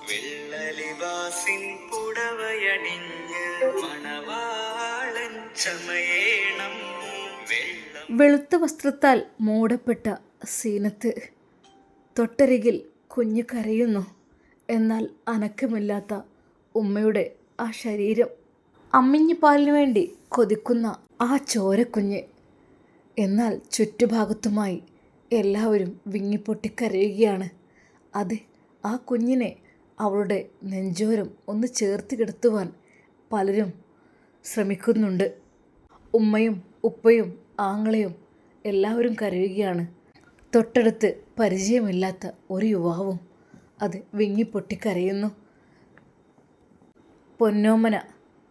വെള്ളലിവാസിൻ പുടവയണിഞ്ഞ് മണവാളൻ ചമയേണം. വെളുത്ത വസ്ത്രത്താൽ മൂടപ്പെട്ട സീനത്ത്. തൊട്ടരികിൽ കുഞ്ഞ് കരയുന്നു. എന്നാൽ അനക്കമില്ലാത്ത ഉമ്മയുടെ ആ ശരീരം, അമ്മിഞ്ഞിപ്പാലിനു വേണ്ടി കൊതിക്കുന്ന ആ ചോരക്കുഞ്ഞ്. എന്നാൽ ചുറ്റുഭാഗത്തുമായി എല്ലാവരും വിങ്ങിപ്പൊട്ടിക്കരയുകയാണ്. അതെ, ആ കുഞ്ഞിനെ അവളുടെ നെഞ്ചോരം ഒന്ന് ചേർത്ത് കിടത്തുവാൻ പലരും ശ്രമിക്കുന്നുണ്ട്. ഉമ്മയും ഉപ്പയും ആങ്ങളയും എല്ലാവരും കരയുകയാണ്. തൊട്ടടുത്ത് പരിചയമില്ലാത്ത ഒരു യുവാവും അത് വിങ്ങിപ്പൊട്ടിക്കരയുന്നു. പൊന്നോമന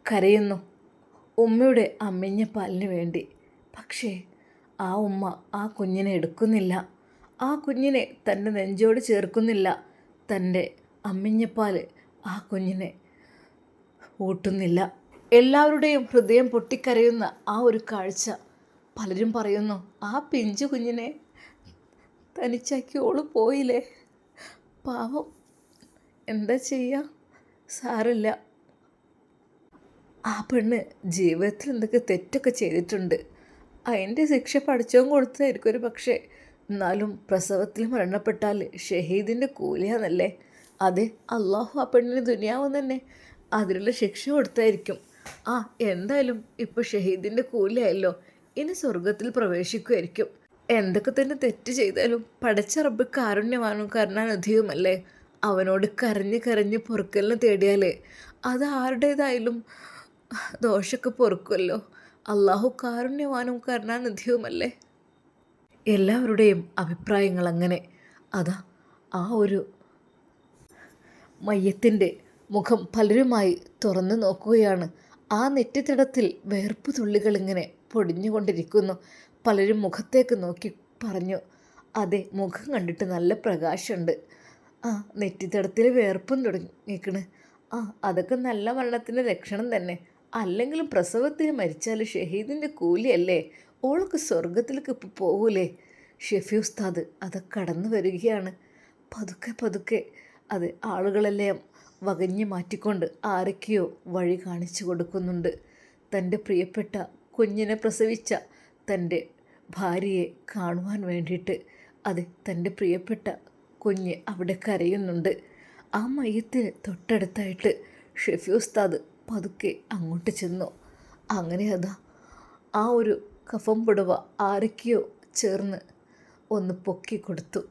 കരയുന്നു ഉമ്മയുടെ അമ്മിഞ്ഞ പാലിന് വേണ്ടി. പക്ഷേ ആ ഉമ്മ ആ കുഞ്ഞിനെ എടുക്കുന്നില്ല. ആ കുഞ്ഞിനെ തൻ്റെ നെഞ്ചോട് ചേർക്കുന്നില്ല. തൻ്റെ അമ്മിഞ്ഞപ്പാൽ ആ കുഞ്ഞിനെ ഊട്ടുന്നില്ല. എല്ലാവരുടെയും ഹൃദയം പൊട്ടിക്കരയുന്ന ആ ഒരു കാഴ്ച. പലരും പറയുന്നു, ആ പിഞ്ചു കുഞ്ഞിനെ തനിച്ചാക്കി ഓള് പോയില്ലേ, പാവം, എന്താ ചെയ്യുക, സാരമില്ല. ആ പെണ്ണ് ജീവിതത്തിൽ എന്തൊക്കെ തെറ്റൊക്കെ ചെയ്തിട്ടുണ്ട്. അതിൻ്റെ ശിക്ഷ പഠിച്ചവും കൊടുത്തായിരിക്കും ഒരു പക്ഷേ. എന്നാലും പ്രസവത്തിൽ മരണപ്പെട്ടാൽ ഷഹീദിൻ്റെ കൂലിയാന്നല്ലേ. അതെ, അള്ളാഹു ആ പെണ്ണിന് ദുനിയാവും തന്നെ അതിനുള്ള ശിക്ഷ കൊടുത്തായിരിക്കും. എന്തായാലും ഇപ്പോൾ ഷഹീദിൻ്റെ കൂലിയായല്ലോ, ഇനി സ്വർഗത്തിൽ പ്രവേശിക്കുമായിരിക്കും. എന്തൊക്കെ തന്നെ തെറ്റ് ചെയ്താലും പടച്ച റബ്ബ് കാരുണ്യവാനും കരുണാനിധിയുമല്ലേ. അവനോട് കരഞ്ഞ് കരഞ്ഞ് പൊറുക്കലിന് തേടിയാൽ അത് ആരുടേതായാലും ദോഷമൊക്കെ പൊറുക്കുമല്ലോ. അള്ളാഹു കാരുണ്യവാനും കരുണാനിധിയുമല്ലേ. എല്ലാവരുടെയും അഭിപ്രായങ്ങൾ അങ്ങനെ. അതാ ആ ഒരു മയ്യത്തിൻ്റെ മുഖം പലരുമായി തുറന്നു നോക്കുകയാണ്. ആ നെറ്റിത്തടത്തിൽ വേർപ്പ് തുള്ളികൾ ഇങ്ങനെ പൊടിഞ്ഞുകൊണ്ടിരിക്കുന്നു. പലരും മുഖത്തേക്ക് നോക്കി പറഞ്ഞു, അതെ, മുഖം കണ്ടിട്ട് നല്ല പ്രകാശമുണ്ട്. നെറ്റിത്തടത്തിൽ വേർപ്പും തുടങ്ങിക്കണ്. അതൊക്കെ നല്ല മരണത്തിൻ്റെ ലക്ഷണം തന്നെ. അല്ലെങ്കിലും പ്രസവത്തിന് മരിച്ചാൽ ഷഹീദിൻ്റെ കൂലിയല്ലേ, ഓൾക്ക് സ്വർഗത്തിലേക്ക് ഇപ്പോൾ പോകൂലേ. ഷെഫി ഉസ്താദ് അത് കടന്നു വരികയാണ്. പതുക്കെ പതുക്കെ അത് ആളുകളെല്ലാം വകഞ്ഞു മാറ്റിക്കൊണ്ട് ആരൊക്കെയോ വഴി കാണിച്ചു കൊടുക്കുന്നുണ്ട്. തൻ്റെ പ്രിയപ്പെട്ട കുഞ്ഞിനെ പ്രസവിച്ച തൻ്റെ ഭാര്യയെ കാണുവാൻ വേണ്ടിയിട്ട്. അത് തൻ്റെ പ്രിയപ്പെട്ട കുഞ്ഞ് അവിടെ കരയുന്നുണ്ട്. ആ മയ്യത്തിന് തൊട്ടടുത്തായിട്ട് ഷെഫി ഉസ്താദ് പതുക്കെ അങ്ങോട്ട് ചെന്നു. അങ്ങനെ അതാ ആ ഒരു കഫം പുടവ ആരൊക്കെയോ ചേർന്ന് ഒന്ന് പൊക്കി കൊടുത്തു.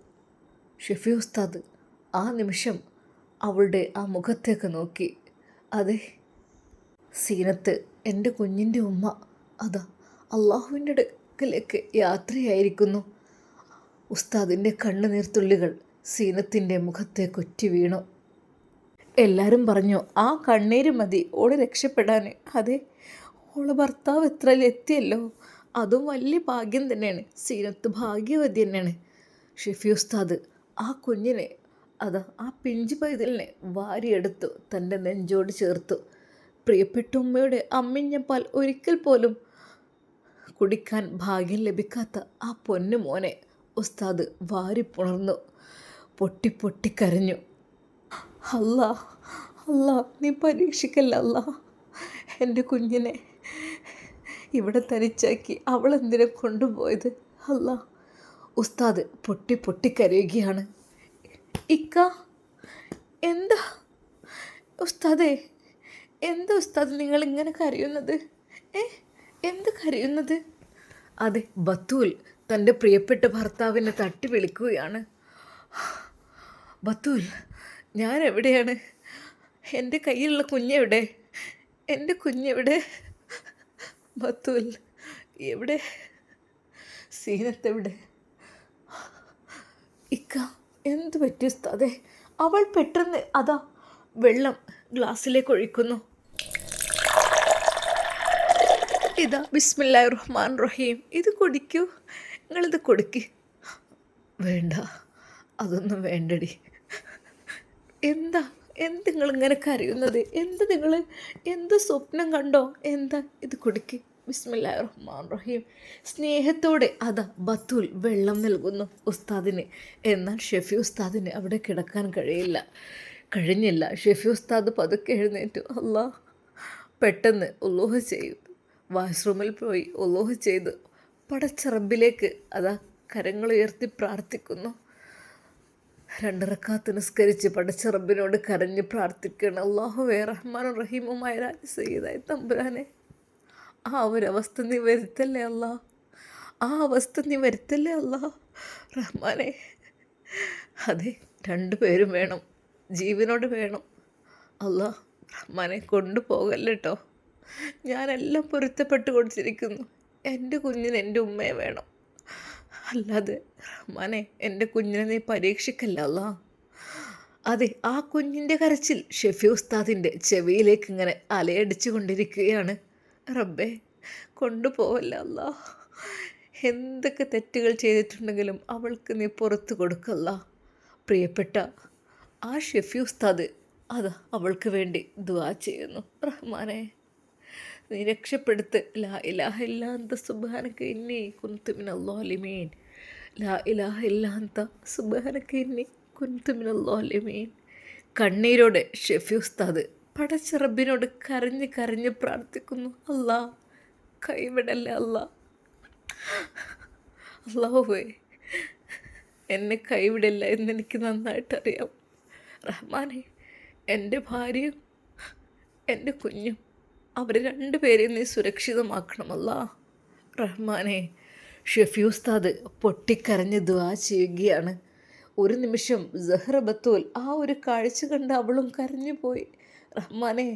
ഷെഫി ഉസ്താദ് ആ നിമിഷം അവളുടെ ആ മുഖത്തേക്ക് നോക്കി. അതെ, സീനത്ത്, എൻ്റെ കുഞ്ഞിൻ്റെ ഉമ്മ അതാ അള്ളാഹുവിൻ്റെ അടുക്കലേക്ക് യാത്രയായിരിക്കുന്നു. ഉസ്താദിൻ്റെ കണ്ണുനീർത്തുള്ളികൾ സീനത്തിൻ്റെ മുഖത്തേക്ക് ഒറ്റി വീണു. എല്ലാവരും പറഞ്ഞു, ആ കണ്ണീര് മതി ഓള് രക്ഷപ്പെടാൻ. അതെ, ഓള് ഭർത്താവ് എത്രയിലെത്തിയല്ലോ, അതും വലിയ ഭാഗ്യം തന്നെയാണ്. സീനത്ത് ഭാഗ്യവതി തന്നെയാണ്. ഷെഫി ഉസ്താദ് ആ കുഞ്ഞിനെ ആ പിഞ്ചു പൈതലിനെ വാരിയെടുത്തു തൻ്റെ നെഞ്ചോട് ചേർത്തു. പ്രിയപ്പെട്ട ഉമ്മയുടെ അമ്മിഞ്ഞപ്പാൽ ഒരിക്കൽ പോലും കുടിക്കാൻ ഭാഗ്യം ലഭിക്കാത്ത ആ പൊന്നു മോനെ ഉസ്താദ് വാരിപ്പുണർന്നു. പൊട്ടിപ്പൊട്ടിക്കരഞ്ഞു. അല്ലാ, അല്ലാ, നീ പരീക്ഷിക്കല്ല അല്ലാ, എൻ്റെ കുഞ്ഞിനെ ഇവിടെ തനിച്ചാക്കി അവളെന്തിനെ കൊണ്ടുപോയത് അല്ലാ. ഉസ്താദ് പൊട്ടിക്കരയുകയാണ്. ഇക്ക, എന്താ ഉസ്താദേ, എന്താ ഉസ്താദ് നിങ്ങളിങ്ങനെ കരയുന്നത്? എന്ത് കരയുന്നത്? അതെ, ബത്തൂൽ തൻ്റെ പ്രിയപ്പെട്ട ഭർത്താവിനെ തട്ടി വിളിക്കുകയാണ്. ബത്തൂൽ, ഞാൻ എവിടെയാണ്? എൻ്റെ കയ്യിലുള്ള കുഞ്ഞെവിടെ? എൻ്റെ കുഞ്ഞെവിടെ? ബത്തൂൽ എവിടെ? സീനത്തെവിടെ? ഇക്ക, എന്ത് പറ്റി ഉസ്താദേ? അവൾ പെട്ടെന്ന് അതാ വെള്ളം ഗ്ലാസ്സിലേക്ക് ഒഴിക്കുന്നു. ഇതാ ബിസ്മില്ലാഹിർ റഹ്മാൻ റഹീം, ഇത് കുടിക്കൂ, നിങ്ങളിത് കൊടുക്ക്. വേണ്ട, അതൊന്നും വേണ്ടടി. എന്താ നിങ്ങളിങ്ങനെ കരയുന്നത്? എന്ത് സ്വപ്നം കണ്ടോ? എന്താ, ഇത് കുടിക്ക്, ബിസ്മില്ലാഹിർ റഹ്മാൻ റഹീം. സ്നേഹത്തോടെ അതാ ബത്തൂൽ വെള്ളം നൽകുന്നു ഉസ്താദിന്. എന്നാൽ ഷെഫി ഉസ്താദിന് അവിടെ കിടക്കാൻ കഴിയില്ല. കഴിഞ്ഞില്ല. ഷെഫി ഉസ്താദ് പതുക്കെ എഴുന്നേറ്റു. അല്ലാ, പെട്ടെന്ന് ഉളൂഹ് ചെയ്തു. വാഷ്റൂമിൽ പോയി ഉളൂഹ് ചെയ്തു പടച്ച റബ്ബിലേക്ക് അതാ കരങ്ങളുയർത്തി പ്രാർത്ഥിക്കുന്നു. 2 റക്അത്ത് നിസ്കരിച്ച് പടച്ച റബ്ബിനോട് കരഞ്ഞ് പ്രാർത്ഥിക്കണം. അല്ലാഹുവേ റഹ്മാനും റഹീമുമായ സയ്യിദായ തമ്പുരാനെ, ആ ഒരവസ്ഥ നീ വരുത്തല്ലേ അല്ലാ, ആ അവസ്ഥ നീ വരുത്തല്ലേ അല്ലാ റഹ്മാനെ. അതെ, 2 പേരും വേണം, ജീവനോട് വേണം. അല്ലാ റഹ്മാനെ, കൊണ്ടുപോകല്ലേ കേട്ടോ. ഞാനെല്ലാം പൊരുത്തപ്പെട്ട് കൊടുത്തിരിക്കുന്നു. എൻ്റെ കുഞ്ഞിന് എൻ്റെ ഉമ്മയെ വേണം. അല്ലാതെ റഹ്മാനെ, എൻ്റെ കുഞ്ഞിനെ നീ പരീക്ഷിക്കല്ല അല്ലാ. അതെ, ആ കുഞ്ഞിൻ്റെ കരച്ചിൽ ഷെഫി ഉസ്താദിൻ്റെ ചെവിയിലേക്ക് ഇങ്ങനെ അലയടിച്ചു കൊണ്ടിരിക്കുകയാണ്. റബ്ബേ, കൊണ്ടുപോവല്ല അല്ലാ. എന്തൊക്കെ തെറ്റുകൾ ചെയ്തിട്ടുണ്ടെങ്കിലും അവൾക്ക് നീ പുറത്തു കൊടുക്കല്ല. പ്രിയപ്പെട്ട ആ ഷെഫി ഉസ്താദ് അതാ അവൾക്ക് വേണ്ടി ദുആ ചെയ്യുന്നു. റഹ്മാനെ, നീ രക്ഷപ്പെടുത്ത്. ലാ ഇലാഹ ഇല്ലാ അന്ത സുബ്ഹാനക ഇന്നി കുൻതു മിനൽ ളാലിമീൻ. ലാ ഇലാഹ ഇല്ലാ അന്ത സുബ്ഹാനക ഇന്നി കുൻതു മിനൽ ളാലിമീൻ. കണ്ണീരോടെ ഷെഫി ഉസ്താദ് പടച്ച റബ്ബിനോട് കരഞ്ഞ് കരഞ്ഞ് പ്രാർത്ഥിക്കുന്നു. അല്ലാ, കൈവിടല്ലേ അല്ലാ. അല്ലാഹുവേ, എന്നെ കൈവിടില്ല എന്നെനിക്ക് നന്നായിട്ടറിയാം. റഹ്മാനെ, എൻ്റെ ഭാര്യയും എൻ്റെ കുഞ്ഞും അവർ 2 പേരെയും നീ സുരക്ഷിതമാക്കണമല്ല. റഹ്മാനെ, ഷെഫി ഉസ്താദ് പൊട്ടിക്കരഞ്ഞ് ദുആ ചെയ്യുകയാണ്. ഒരു നിമിഷം സഹ്റ ബത്തൂൽ ആ ഒരു കാഴ്ച കണ്ട് അവളും കരഞ്ഞുപോയി. റഹ്മാനെ,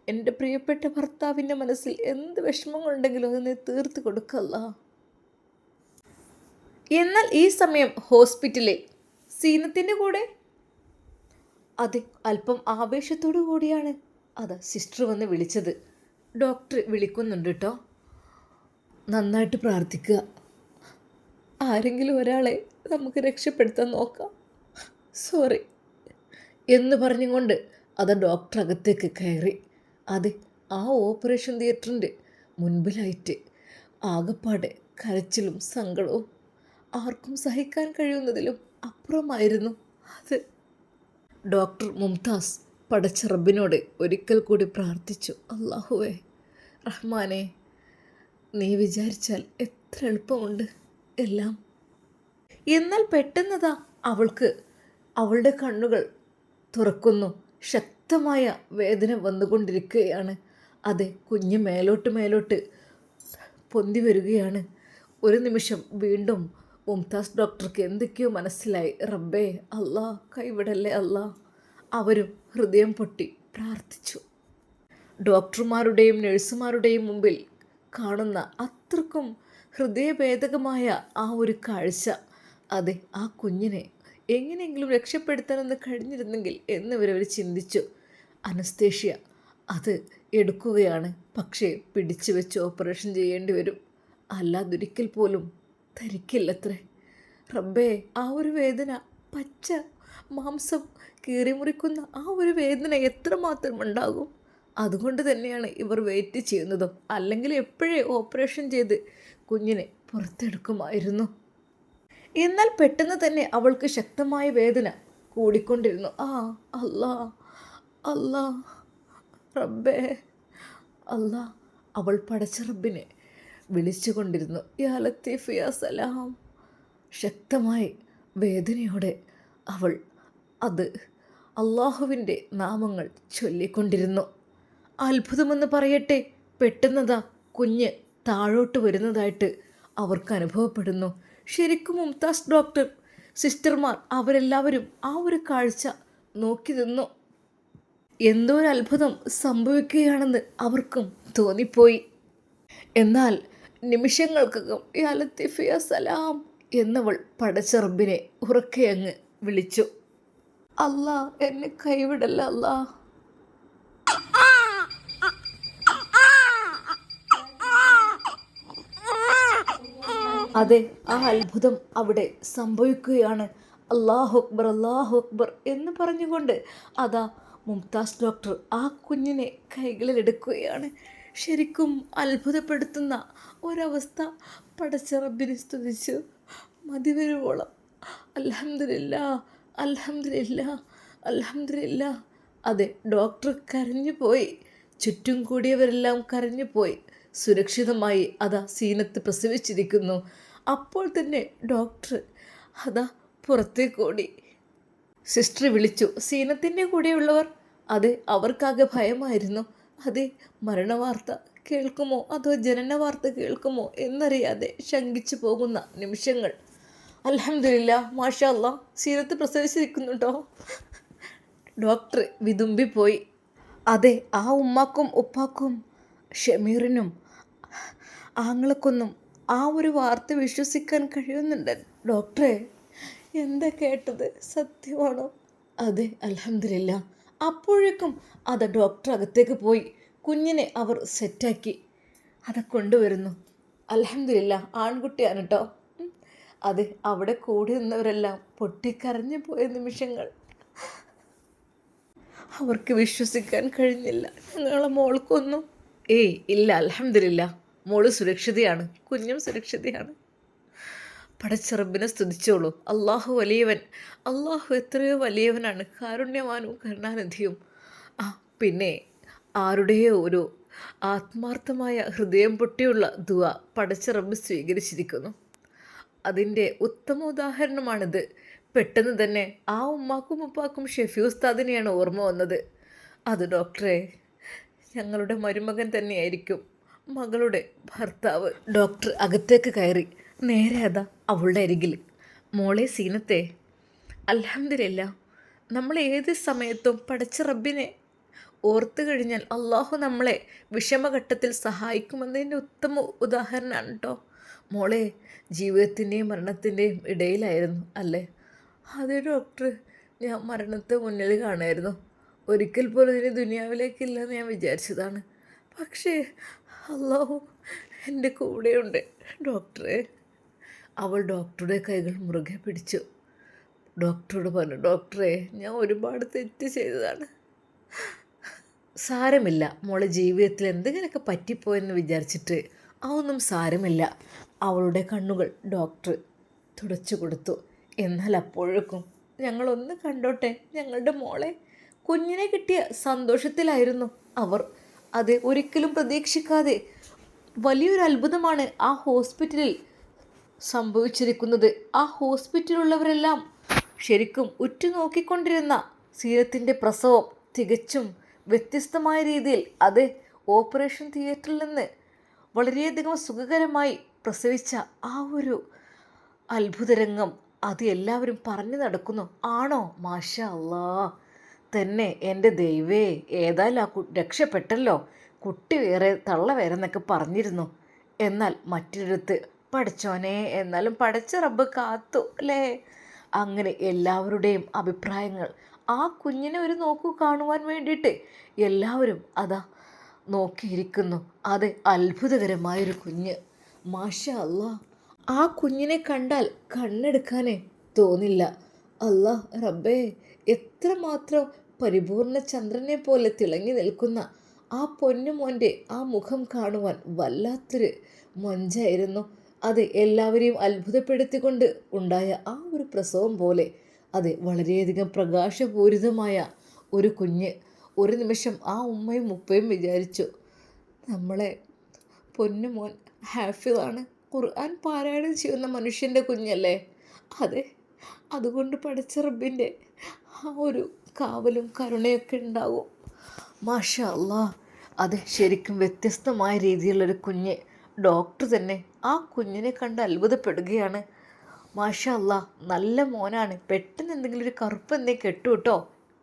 എൻ്റെ പ്രിയപ്പെട്ട ഭർത്താവിൻ്റെ മനസ്സിൽ എന്ത് വിഷമങ്ങളുണ്ടെങ്കിലും അത് നീ തീർത്ത് കൊടുക്കല്ല. എന്നാൽ ഈ സമയം ഹോസ്പിറ്റലിൽ സീനത്തിൻ്റെ കൂടെ അതെ, അല്പം ആവേശത്തോടു കൂടിയാണ് അതാ സിസ്റ്റർ വന്ന് വിളിച്ചത്. ഡോക്ടർ വിളിക്കുന്നുണ്ട് കേട്ടോ, നന്നായിട്ട് പ്രാർത്ഥിക്കുക, ആരെങ്കിലും ഒരാളെ നമുക്ക് രക്ഷപ്പെടുത്താൻ നോക്കാം, സോറി എന്ന് പറഞ്ഞുകൊണ്ട് അത് ഡോക്ടർ അകത്തേക്ക് കയറി. അതെ, ആ ഓപ്പറേഷൻ തിയേറ്ററിൻ്റെ മുൻപിലായിട്ട് ആകപ്പാടെ കരച്ചിലും സങ്കടവും ആർക്കും സഹിക്കാൻ കഴിയുന്നതിലും അപ്പുറമായിരുന്നു അത്. ഡോക്ടർ മുംതാസ് പടച്ച റബ്ബിനോട് ഒരിക്കൽ കൂടി പ്രാർത്ഥിച്ചു. അല്ലാഹുവേ റഹ്മാനെ, നീ വിചാരിച്ചാൽ എത്ര എളുപ്പമുണ്ട് എല്ലാം. എന്നാൽ പെട്ടെന്നതാ അവളുടെ കണ്ണുകൾ തുറക്കുന്നു. ശക്തമായ വേദന വന്നുകൊണ്ടിരിക്കുകയാണ്. അതെ, കുഞ്ഞ് മേലോട്ട് പൊന്തി വരികയാണ്. ഒരു നിമിഷം വീണ്ടും മുംതാസ് ഡോക്ടർക്ക് എന്തൊക്കെയോ മനസ്സിലായി. റബ്ബേ, അല്ലാ, കൈവിടല്ലേ അല്ലാ. അവരും ഹൃദയം പൊട്ടി പ്രാർത്ഥിച്ചു. ഡോക്ടർമാരുടെയും നഴ്സുമാരുടെയും മുമ്പിൽ കാണുന്ന അത്രക്കും ഹൃദയഭേദകമായ ആ ഒരു കാഴ്ച, അതെ, ആ കുഞ്ഞിനെ എങ്ങനെയെങ്കിലും രക്ഷപ്പെടുത്താനെന്ന് കഴിഞ്ഞിരുന്നെങ്കിൽ എന്നിവരവർ ചിന്തിച്ചു. അനസ്തേഷ്യ അത് എടുക്കുകയാണ്. പക്ഷേ പിടിച്ചു വെച്ച് ഓപ്പറേഷൻ ചെയ്യേണ്ടി വരും, അല്ലാതൊരിക്കൽ പോലും ധരിക്കില്ലത്രേ. റബ്ബേ, ആ ഒരു വേദന, പച്ച മാംസം കീറിമുറിക്കുന്ന ആ ഒരു വേദന എത്രമാത്രം ഉണ്ടാകും. അതുകൊണ്ട് തന്നെയാണ് ഇവർ വെയിറ്റ് ചെയ്യുന്നതും. അല്ലെങ്കിൽ എപ്പോഴേ ഓപ്പറേഷൻ ചെയ്ത് കുഞ്ഞിനെ പുറത്തെടുക്കുമായിരുന്നു. എന്നാൽ പെട്ടെന്ന് തന്നെ അവൾക്ക് ശക്തമായ വേദന കൂടിക്കൊണ്ടിരുന്നു. അല്ലാ, അല്ലാ, റബ്ബേ, അല്ലാ. അവൾ പടച്ച റബ്ബിനെ വിളിച്ചുകൊണ്ടിരുന്നു. യാ ലത്തീഫ് യാ സലാം. ശക്തമായി വേദനയോടെ അവൾ അത് അള്ളാഹുവിൻ്റെ നാമങ്ങൾ ചൊല്ലിക്കൊണ്ടിരുന്നു. അത്ഭുതമെന്ന് പറയട്ടെ, പെട്ടെന്നതാ കുഞ്ഞ് താഴോട്ട് വരുന്നതായിട്ട് അവർക്ക് അനുഭവപ്പെടുന്നു. ശരിക്കും മുംതാസ് ഡോക്ടർ, സിസ്റ്റർമാർ അവരെല്ലാവരും ആ ഒരു കാഴ്ച നോക്കി നിന്നു. എന്തോ ഒരു അത്ഭുതം സംഭവിക്കുകയാണെന്ന് അവർക്കും തോന്നിപ്പോയി. എന്നാൽ നിമിഷങ്ങൾക്കകം യാ ലത്തീഫ് യാ സലാം എന്നവൾ പടച്ച റബ്ബിനെ ഉറക്കെ അങ്ങ് വിളിച്ചു. അല്ലാ, എന്നെ കൈവിടല്ല അല്ലാ. അതെ, ആ അത്ഭുതം അവിടെ സംഭവിക്കുകയാണ്. അല്ലാഹു അക്ബർ, അല്ലാഹു അക്ബർ എന്ന് പറഞ്ഞുകൊണ്ട് അതാ മുംതാസ് ഡോക്ടർ ആ കുഞ്ഞിനെ കൈകളിലെടുക്കുകയാണ്. ശരിക്കും അത്ഭുതപ്പെടുത്തുന്ന ഒരവസ്ഥ. പടച്ച റബ്ബിനെ സ്തുതിച്ചു മതിവരുവോളം അൽഹംദുലില്ലാ, അൽഹംദുലില്ലാ, അൽഹംദുലില്ലാ അതെ, ഡോക്ടർ കരഞ്ഞു പോയി. ചുറ്റും കൂടിയവരെല്ലാം കരഞ്ഞു പോയി. സുരക്ഷിതമായി അതാ സീനത്ത് പ്രസവിച്ചിരിക്കുന്നു. അപ്പോൾ തന്നെ ഡോക്ടർ അതാ പുറത്തേക്കോടി. സിസ്റ്റർ വിളിച്ചു. സീനത്തിൻ്റെ കൂടെയുള്ളവർ, അതെ, അവർക്കാകെ ഭയമായിരുന്നു. അതെ, മരണവാർത്ത കേൾക്കുമോ അതോ ജനന വാർത്ത കേൾക്കുമോ എന്നറിയാതെ ശങ്കിച്ചു പോകുന്ന നിമിഷങ്ങൾ. അൽഹംദുലില്ലാ, മാഷാ അല്ലാ, സീനത്ത് പ്രസവിച്ചിരിക്കുന്നുണ്ടോ? ഡോക്ടർ വിതുമ്പിപ്പോയി. അതെ, ആ ഉമ്മാക്കും ഉപ്പാക്കും ഷമീറിനും ആങ്ങളക്കൊന്നും ആ ഒരു വാർത്ത വിശ്വസിക്കാൻ കഴിയുന്നുണ്ട്. ഡോക്ടറെ, എന്താ കേട്ടത് സത്യമാണോ? അതെ, അൽഹംദുലില്ലാ. അപ്പോഴേക്കും അത് ഡോക്ടർ അകത്തേക്ക് പോയി. കുഞ്ഞിനെ അവർ സെറ്റാക്കി അത് കൊണ്ടുവരുന്നു. അൽഹംദുലില്ലാ, ആൺകുട്ടിയാണ് കേട്ടോ. അതെ, അവിടെ കൂടി നിന്നവരെല്ലാം പൊട്ടിക്കരഞ്ഞു പോയ നിമിഷങ്ങൾ. അവർക്ക് വിശ്വസിക്കാൻ കഴിഞ്ഞില്ല. ഞങ്ങളെ മോൾക്കൊന്നും ഇല്ല, അൽഹംദുലില്ലാ, മോള് സുരക്ഷിതയാണ്, കുഞ്ഞും സുരക്ഷിതയാണ്. പടച്ചറബിനെ സ്തുതിച്ചോളൂ. അള്ളാഹു വലിയവൻ. അള്ളാഹു എത്രയോ വലിയവനാണ്, കാരുണ്യവാനും കരുണാനിധിയും. പിന്നെ ആരുടെയോ ഒരു ആത്മാർത്ഥമായ ഹൃദയം പൊട്ടിയുള്ള ദുആ പടച്ചറബ് സ്വീകരിച്ചിരിക്കുന്നു. അതിൻ്റെ ഉത്തമ ഉദാഹരണമാണിത്. പെട്ടെന്ന് തന്നെ ആ ഉമ്മാക്കും ഉപ്പാക്കും ഷെഫി ഉസ്താദിനെയാണ് ഓർമ്മ വന്നത്. അത് ഡോക്ടറെ, ഞങ്ങളുടെ മരുമകൻ തന്നെയായിരിക്കും, മകളുടെ ഭർത്താവ്. ഡോക്ടർ അകത്തേക്ക് കയറി. നേരെ അതാ അവളുടെ അരികിൽ. മോളെ സീനത്തെ, അൽഹംദുലില്ലാ, നമ്മൾ ഏത് സമയത്തും പടച്ച റബ്ബിനെ ഓർത്തു കഴിഞ്ഞാൽ അള്ളാഹു നമ്മളെ വിഷമഘട്ടത്തിൽ സഹായിക്കുമെന്നതിൻ്റെ ഉത്തമ ഉദാഹരണമാണ് കേട്ടോ. മോളെ ജീവിതത്തിൻ്റെയും മരണത്തിൻ്റെയും ഇടയിലായിരുന്നു അല്ലേ? അതെ ഡോക്ടർ, ഞാൻ മരണത്തെ മുന്നിൽ കാണുമായിരുന്നു. ഒരിക്കൽ പോലും ഇനി ദുനിയാവിലേക്കില്ലെന്ന് ഞാൻ വിചാരിച്ചതാണ്. പക്ഷേ അള്ളാഹു എൻ്റെ കൂടെയുണ്ട് ഡോക്ടറെ. അവൾ ഡോക്ടറുടെ കൈകൾ മുറുകെ പിടിച്ചു. ഡോക്ടറോട് പറഞ്ഞു, ഡോക്ടറെ, ഞാൻ ഒരുപാട് തെറ്റ് ചെയ്തതാണ്. സാരമില്ല മോളെ, ജീവിതത്തിൽ എന്തെങ്കിലുമൊക്കെ പറ്റിപ്പോയെന്ന് വിചാരിച്ചിട്ട് അതൊന്നും സാരമില്ല. അവളുടെ കണ്ണുകൾ ഡോക്ടർ തുടച്ചു കൊടുത്തു. എന്നാൽ അപ്പോഴേക്കും ഞങ്ങളൊന്ന് കണ്ടോട്ടെ ഞങ്ങളുടെ മോളെ. കുഞ്ഞിനെ കിട്ടിയ സന്തോഷത്തിലായിരുന്നു അവർ. അത് ഒരിക്കലും പ്രതീക്ഷിക്കാതെ വലിയൊരു അത്ഭുതമാണ് ആ ഹോസ്പിറ്റലിൽ സംഭവിച്ചിരിക്കുന്നത്. ആ ഹോസ്പിറ്റലിലുള്ളവരെല്ലാം ശരിക്കും ഉറ്റുനോക്കിക്കൊണ്ടിരുന്ന സീനത്തിൻ്റെ പ്രസവം തികച്ചും വ്യത്യസ്തമായ രീതിയിൽ, അത് ഓപ്പറേഷൻ തിയേറ്ററിൽ നിന്ന് വളരെയധികം സുഖകരമായി പ്രസവിച്ച ആ ഒരു അത്ഭുതരംഗം അത് എല്ലാവരും പറഞ്ഞു നടക്കുന്നു. ആണോ? മാഷാ അല്ലാ, തന്നെ എൻ്റെ ദൈവേ, ഏതായാലും ആ രക്ഷപ്പെട്ടല്ലോ, കുട്ടി വേറെ തള്ള വേറെ എന്നൊക്കെ പറഞ്ഞിരുന്നു. എന്നാൽ മറ്റൊരിടത്ത് പഠിച്ചോനെ, എന്നാലും പടച്ച റബ്ബ് കാത്തു അല്ലേ? അങ്ങനെ എല്ലാവരുടെയും അഭിപ്രായങ്ങൾ ആ കുഞ്ഞിനെ ഒരു നോക്കു കാണുവാൻ വേണ്ടിയിട്ട് എല്ലാവരും അതാ നോക്കിയിരിക്കുന്നു. അത് അത്ഭുതകരമായൊരു കുഞ്ഞ്, മാഷാ അല്ലാ. ആ കുഞ്ഞിനെ കണ്ടാൽ കണ്ണെടുക്കാനേ തോന്നില്ല. അല്ലാ റബ്ബേ, എത്രമാത്രം പരിപൂർണ ചന്ദ്രനെ പോലെ തിളങ്ങി നിൽക്കുന്ന ആ പൊന്നുമോൻ്റെ ആ മുഖം കാണുവാൻ വല്ലാത്തൊരു മൊഞ്ചായിരുന്നു. അത് എല്ലാവരെയും അത്ഭുതപ്പെടുത്തിക്കൊണ്ട് ഉണ്ടായ ആ ഒരു പ്രസവം പോലെ, അത് വളരെയധികം പ്രകാശപൂരിതമായ ഒരു കുഞ്ഞ്. ഒരു നിമിഷം ആ ഉമ്മയും ഉപ്പയും വിചാരിച്ചു, നമ്മളെ പൊന്നുമോൻ ഹാഫിളാണ്, ഖുർആൻ പാരായണം ചെയ്യുന്ന മനുഷ്യൻ്റെ കുഞ്ഞല്ലേ? അതെ, അതുകൊണ്ട് പടച്ച റബ്ബിൻ്റെ ആ ഒരു കാവലും കരുണയൊക്കെ ഉണ്ടാവും. മാഷാ അല്ലാ, അത് ശരിക്കും വ്യത്യസ്തമായ രീതിയിലുള്ളൊരു കുഞ്ഞ്. ഡോക്ടർ തന്നെ ആ കുഞ്ഞിനെ കണ്ട് അത്ഭുതപ്പെടുകയാണ്. മാഷാ അല്ലാ, നല്ല മോനാണ്. പെട്ടെന്ന് എന്തെങ്കിലും ഒരു കറുപ്പ് എന്തെങ്കിലും കെട്ടു കേട്ടോ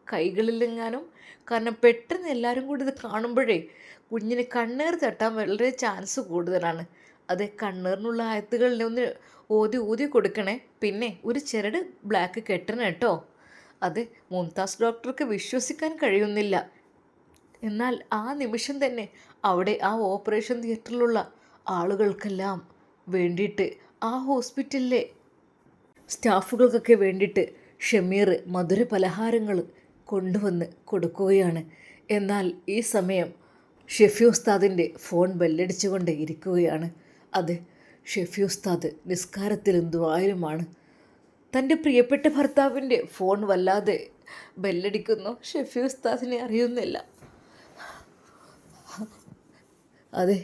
കൈകളിലെങ്ങാനും. കാരണം പെട്ടെന്ന് എല്ലാവരും കൂടി ഇത് കാണുമ്പോഴേ കുഞ്ഞിന് കണ്ണീർ തട്ടാൻ വളരെ ചാൻസ് കൂടുതലാണ്. അത് കണ്ണീറിനുള്ള ആയത്തുകളിൽ ഒന്ന് ഊതി ഊതി കൊടുക്കണേ. പിന്നെ ഒരു ചരട് ബ്ലാക്ക് കെട്ടണം കേട്ടോ. അത് മുംതാസ് ഡോക്ടർക്ക് വിശ്വസിക്കാൻ കഴിയുന്നില്ല. എന്നാൽ ആ നിമിഷം തന്നെ അവിടെ ആ ഓപ്പറേഷൻ തിയേറ്ററിലുള്ള ആളുകൾക്കെല്ലാം വേണ്ടിയിട്ട്, ആ ഹോസ്പിറ്റലിലെ സ്റ്റാഫുകൾക്കൊക്കെ വേണ്ടിയിട്ട് ഷമീർ മധുര പലഹാരങ്ങൾ കൊണ്ടുവന്ന് കൊടുക്കുകയാണ്. എന്നാൽ ഈ സമയം ഷെഫി ഉസ്താദിൻ്റെ ഫോൺ ബെല്ലടിച്ചുകൊണ്ട് ഇരിക്കുകയാണ്. അത് ഷെഫി ഉസ്താദ് നിസ്കാരത്തിലും ദുആയിലുമാണ്. തൻ്റെ പ്രിയപ്പെട്ട ഭർത്താവിൻ്റെ ഫോൺ വല്ലാതെ ബെല്ലടിക്കുന്നു. ഷെഫി ഉസ്താദിനെ അറിയുന്നില്ല. അതെ,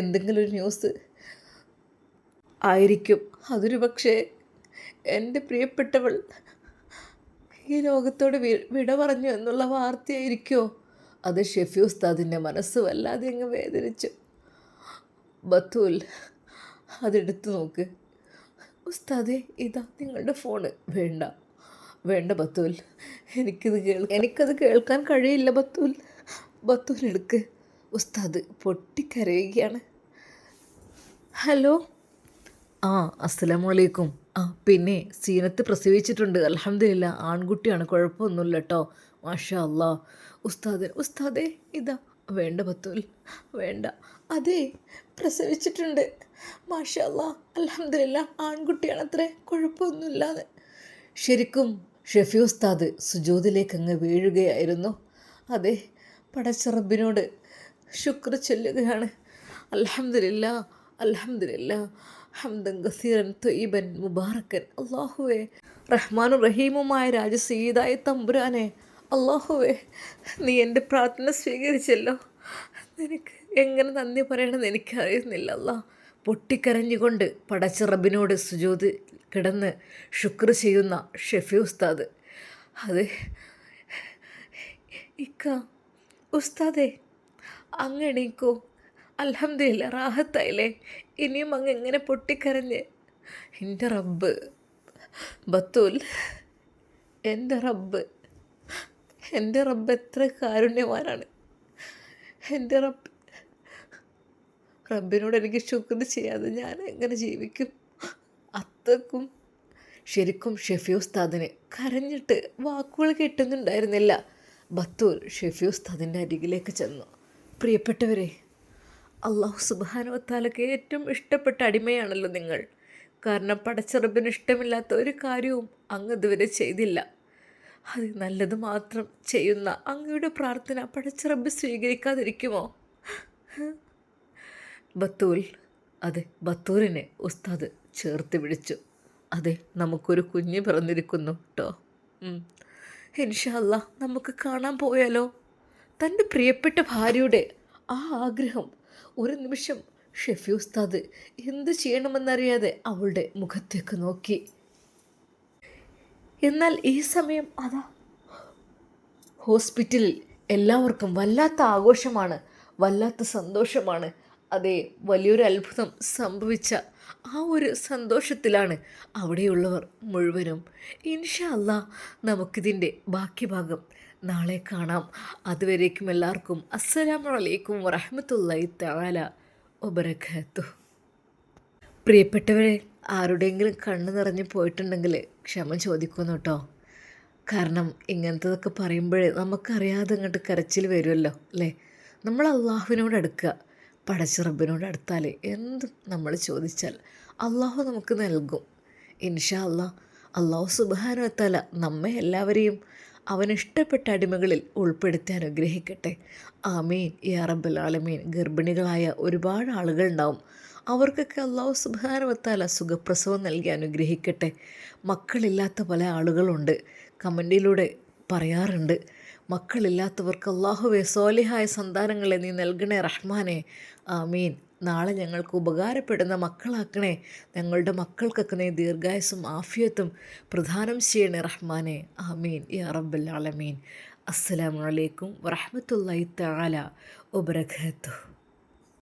എന്തെങ്കിലും ഒരു ന്യൂസ് ആയിരിക്കും. അതൊരു പക്ഷേ എൻ്റെ പ്രിയപ്പെട്ടവൾ ഈ ലോകത്തോട് വിട പറഞ്ഞു എന്നുള്ള വാർത്തയായിരിക്കുമോ? അത് ഷെഫി ഉസ്താദിൻ്റെ മനസ്സ് വല്ലാതെ അങ്ങ് വേദനിച്ചു. ബത്തൂൽ, അതെടുത്ത് നോക്ക്. ഉസ്താദേ, ഇതാ നിങ്ങളുടെ ഫോണ്. വേണ്ട വേണ്ട ബത്തൂൽ, എനിക്കത് കേൾക്കാൻ കഴിയില്ല ബത്തൂൽ. ബത്തൂൽ എടുക്ക്. ഉസ്താദ് പൊട്ടിക്കരയുകയാണ്. ഹലോ. അസ്സലാമു അലൈക്കും. പിന്നെ സീനത്ത് പ്രസവിച്ചിട്ടുണ്ട്, അൽഹംദുലില്ലാ. ആൺകുട്ടിയാണ്, കുഴപ്പമൊന്നുമില്ല കേട്ടോ, മാഷാ അല്ലാ. ഉസ്താദേ ഇതാ. വേണ്ട ബത്തൂൽ, വേണ്ട. അതെ, പ്രസവിച്ചിട്ടുണ്ട്, മാഷാ അല്ലാ, അൽഹംദുലില്ലാ. ആൺകുട്ടിയാണത്രേ, കുഴപ്പമൊന്നുമില്ലാതെ. ശരിക്കും ഷെഫി ഉസ്താദ് സുജൂദിലേക്ക് അങ്ങ് വീഴുകയായിരുന്നു. അതെ, പടച്ച റബ്ബിനോട് ശുക്ർ ചൊല്ലുകയാണ്. അൽഹംദുലില്ലാ, അൽഹംദുലില്ലാ, ഹംദൻ ഗസീറൻ ത്വയ്യിബൻ മുബാറക്കൻ. അല്ലാഹുവേ, റഹ്മാനും റഹീമുമായ രാജസീതായ തമ്പുരാനെ, അല്ലാഹുവേ, നീ എൻ്റെ പ്രാർത്ഥന സ്വീകരിച്ചല്ലോ. നിനക്ക് എങ്ങനെ നന്ദി പറയണമെന്ന് എനിക്കറിയുന്നില്ല അല്ലാ. പൊട്ടിക്കരഞ്ഞുകൊണ്ട് പടച്ച റബ്ബിനോട് സുജൂദ് കിടന്ന് ശുക്ർ ചെയ്യുന്ന ഷെഫി ഉസ്താദ്. അതെ ഇക്ക, ഉസ്താദേ, അങ്ങ് എണീക്കോ. അൽഹംദുലില്ലാ, റാഹത്തായില്ലേ. ഇനിയും അങ്ങ് എങ്ങനെ പൊട്ടിക്കരഞ്ഞ്. എൻ്റെ റബ്ബ് ബത്തൂൽ, എൻ്റെ റബ്ബ് എത്ര കാരുണ്യവാനാണ്. എൻ്റെ റബ്ബിനോട് എനിക്ക് ശുക്ർ ചെയ്യാതെ ഞാൻ എങ്ങനെ ജീവിക്കും? അത്രക്കും ശരിക്കും ഷെഫി ഉസ്താദിന് കരഞ്ഞിട്ട് വാക്കുകൾ കിട്ടുന്നുണ്ടായിരുന്നില്ല. ബത്തൂൽ ഷെഫി ഉസ്താദിൻ്റെ അരികിലേക്ക് ചെന്നു. പ്രിയപ്പെട്ടവരെ, അള്ളാഹു സുബ്ഹാനഹു വ തആലക്ക് ഏറ്റവും ഇഷ്ടപ്പെട്ട അടിമയാണല്ലോ നിങ്ങൾ. കാരണം പടച്ച റബ്ബിന് ഇഷ്ടമില്ലാത്ത ഒരു കാര്യവും അങ്ങ് ഇതുവരെ ചെയ്തില്ല. അത് നല്ലത് മാത്രം ചെയ്യുന്ന അങ്ങയുടെ പ്രാർത്ഥന പടച്ച റബ്ബ് സ്വീകരിക്കാതിരിക്കുമോ? ബത്തൂൽ, അതെ, ബത്തൂലിനെ ഉസ്താദ് ചേർത്ത് പിടിച്ചു. അതെ, നമുക്കൊരു കുഞ്ഞ് പിറന്നിരിക്കുന്നു കേട്ടോ. ഇൻഷാ അല്ലാ, നമുക്ക് കാണാൻ പോയാലോ? തൻ്റെ പ്രിയപ്പെട്ട ഭാര്യയുടെ ആ ആഗ്രഹം ഒരു നിമിഷം ഷെഫി ഉസ്താദ് എന്ത് ചെയ്യണമെന്നറിയാതെ അവളുടെ മുഖത്തേക്ക് നോക്കി. എന്നാൽ ഈ സമയം അതാ ഹോസ്പിറ്റലിൽ എല്ലാവർക്കും വല്ലാത്ത ആഘോഷമാണ്, വല്ലാത്ത സന്തോഷമാണ്. അതേ, വലിയൊരു അത്ഭുതം സംഭവിച്ച ആ ഒരു സന്തോഷത്തിലാണ് അവിടെയുള്ളവർ മുഴുവനും. ഇൻഷാ അല്ലാ, നമുക്കിതിൻ്റെ ബാക്കി ഭാഗം നാളെ കാണാം. അതുവരേക്കും എല്ലാവർക്കും അസ്സലാമു അലൈക്കും വറഹ്മത്തുള്ളാഹി തആല വബറകാതുഹു. പ്രിയപ്പെട്ടവരെ, ആരുടെയെങ്കിലും കണ്ണ് നിറഞ്ഞു പോയിട്ടുണ്ടെങ്കിൽ ക്ഷമ ചോദിക്കുന്നു കേട്ടോ. കാരണം ഇങ്ങനത്തതൊക്കെ പറയുമ്പോഴേ നമുക്കറിയാതെ അങ്ങോട്ട് കരച്ചിൽ വരുമല്ലോ അല്ലേ. നമ്മൾ അള്ളാഹുവിനോട് അടുക്കുക. പടച്ച റബ്ബിനോട് അടുത്താൽ എന്തും നമ്മൾ ചോദിച്ചാൽ അള്ളാഹു നമുക്ക് നൽകും. ഇൻഷാ അല്ലാ, അള്ളാഹു സുബ്ഹാനഹു വ തആല നമ്മെ എല്ലാവരെയും അവനിഷ്ടപ്പെട്ട അടിമകളിൽ ഉൾപ്പെടുത്തി അനുഗ്രഹിക്കട്ടെ. ആമീൻ യാ റബ്ബൽ ആലമീൻ. ഗർഭിണികളായ ഒരുപാട് ആളുകളുണ്ടാവും, അവർക്കൊക്കെ അള്ളാഹു സുബ്ഹാനഹു വ തആല സുഖപ്രസവം നൽകി അനുഗ്രഹിക്കട്ടെ. മക്കളില്ലാത്ത പല ആളുകളുണ്ട്, കമൻറ്റിലൂടെ പറയാറുണ്ട്. മക്കളില്ലാത്തവർക്ക് അല്ലാഹുവേ സ്വാലിഹായ സന്താനങ്ങളെ നീ നൽകണേ റഹ്മാനെ. ആമീൻ. നാളെ ഞങ്ങൾക്ക് ഉപകാരപ്പെടുന്ന മക്കളാക്കണേ. ഞങ്ങളുടെ മക്കൾക്കൊക്കെ നീ ദീർഘായുസ്സും ആഫിയത്തും പ്രദാനം ചെയ്യണേ റഹ്മാനെ. ആമീൻ യാ റബ്ബൽ ആലമീൻ. അസ്സലാമു അലൈക്കും വറഹ്മത്തുള്ളാഹി തആല വബറകാതുഹു.